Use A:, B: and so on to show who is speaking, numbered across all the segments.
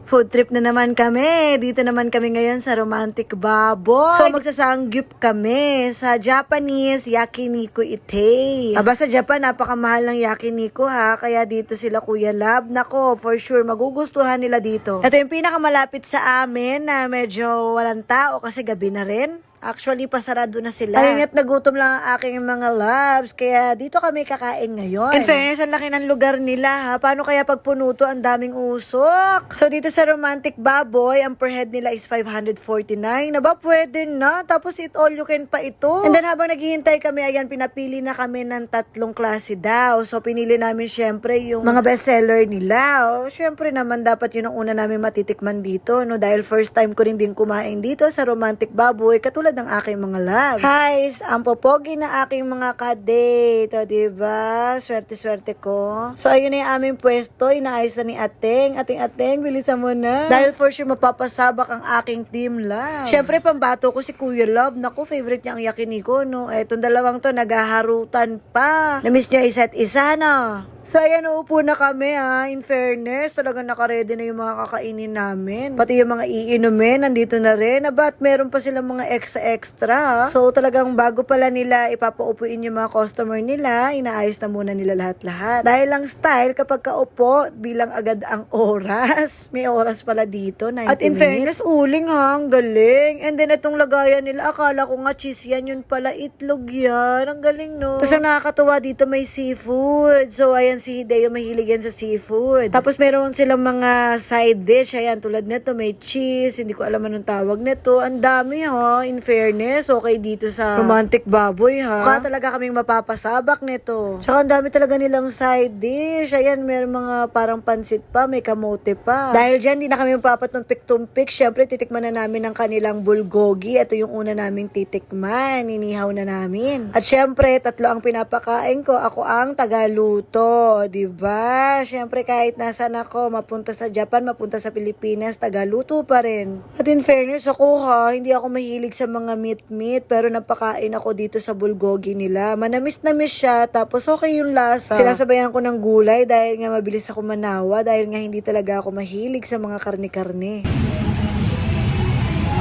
A: Food trip na naman kami. Dito naman kami ngayon sa Romantic Baboy. So magsasangyup kami sa Japanese Yakiniku Ite. Aba sa Japan, napakamahal ng Yakiniku ha. Kaya dito sila Kuya Love. Nako, for sure magugustuhan nila dito. Ito yung pinakamalapit sa amin na medyo walang tao kasi gabi na rin. Actually, pasarado na sila. Ayun at nagutom lang ang aking mga loves. Kaya dito kami kakain ngayon. In fairness, ang laki ng lugar nila ha. Paano kaya pag punuto ang daming usok? So dito sa Romantic Baboy, ang per head nila is 549. Naba, pwede na. Tapos eat all you can pa ito. And then habang naghihintay kami, ayan, pinapili na kami ng 3 klase daw. So pinili namin syempre yung mga bestseller nila. O, syempre naman dapat yun ang una namin matitikman dito. No? Dahil first time ko rin din kumain dito sa Romantic Baboy. Katulad ng aking mga loves. Guys, ang popogi na aking mga kadate. O, diba? Swerte-swerte ko. So, ayun na yung aming pwesto. Inaayos na ni Ateng. Ateng, bilisan mo na. Dahil for sure, mapapasabak ang aking team love. Syempre, pambato ko si Kuya Love. Naku, favorite niya ang Yakiniku, no? Etong dalawang to, naghaharutan pa. Namiss niya isa't isa, no? So, ayan, uupo na kami, ha. In fairness, talagang nakaredy na yung mga kakainin namin. Pati yung mga iinumin, nandito na rin. Abat, meron pa silang mga extra. So, talagang bago pala nila ipapaupuin yung mga customer nila, inaayos na muna nila lahat-lahat. Dahil lang style, kapag kaupo, bilang agad ang oras. May oras pala dito, 90
B: At in fairness,
A: uling ha, ang galing. And then, itong lagayan nila, akala ko nga cheese yan, yun pala itlog yan. Ang galing, no? Tapos, ang nakakatuwa dito, may seafood. So, ayan, si Hideo mahilig yan sa seafood. Tapos meron silang mga side dish. Ayan, tulad nito, may cheese. Hindi ko alam anong tawag nito. Ang dami ha, in fairness. Okay dito sa Romantic Baboy ha. Mukha talaga kaming mapapasabak nito. Tsaka ang dami talaga nilang side dish. Ayan, meron mga parang pansit pa, may kamote pa. Dahil dyan, di na kami mapapatumpik-tumpik. Syempre, titikman na namin ang kanilang bulgogi. Ito yung una naming titikman. Inihaw na namin. At syempre, 3 ang pinapakain ko. Ako ang tagaluto. Diba? Syempre kahit nasan ako, mapunta sa Japan, mapunta sa Pilipinas, tagaluto pa rin. At in fairness ako ha, hindi ako mahilig sa mga meat, pero napakain ako dito sa bulgogi nila. Manamis-namis siya, tapos okay yung lasa. Sinasabayan ko ng gulay dahil nga mabilis ako manawa, dahil nga hindi talaga ako mahilig sa mga karne-karne.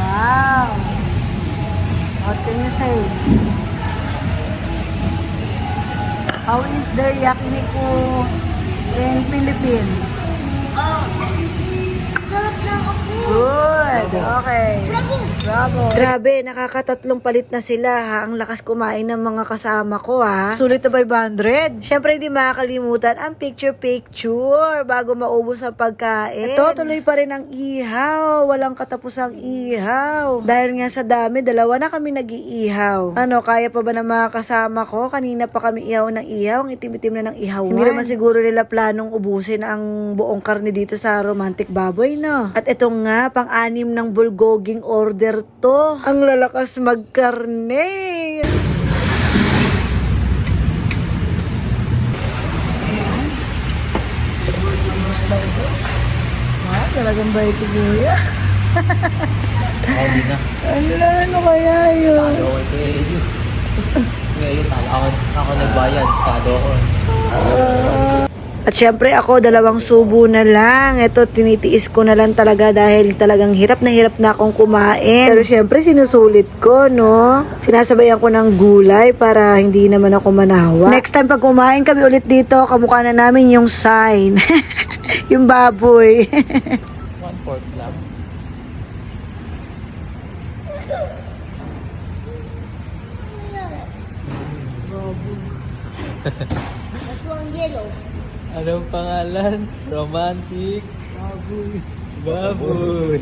A: Wow! What can you say? How is their Yakiniku in Philippines?
B: Oh, sarap na ako.
A: Good. Okay.
B: Bravo.
A: Bravo. Grabe, nakakatatlong palit na sila ha. Ang lakas kumain ng mga kasama ko ha. Sulit na 500. Syempre hindi makakalimutan ang picture bago maubos ang pagkain. Ito, tuloy pa rin ang ihaw. Walang katapusang ihaw. Dahil nga sa dami, 2 na kami nag-iihaw. Ano, kaya pa ba ng mga kasama ko? Kanina pa kami ihaw ng ihaw. Ang itim-itim na ng ihaw. Hindi naman siguro nila planong ubusin ang buong karne dito sa Romantic Baboy, no? At ito nga, pang-anim ng bulgoging order to. Ang lalakas magkarne. Talagang bait ni Kuya.
C: Hindi na.
A: Ano kaya yun?
C: Talo ko kayo. Ngayon, ako nagbayad. Talo ko.
A: At syempre ako, 2 subo na lang. Ito, tinitiis ko na lang talaga dahil talagang hirap na akong kumain. Pero syempre, sinusulit ko, no? Sinasabayan ko ng gulay para hindi naman ako manawa. Next time pag kumain kami ulit dito, kamukha na namin yung sign. Yung baboy.
C: 1/4 lang.
B: That's one yellow.
C: Anong pangalan? Romantic? Baboy. Baboy.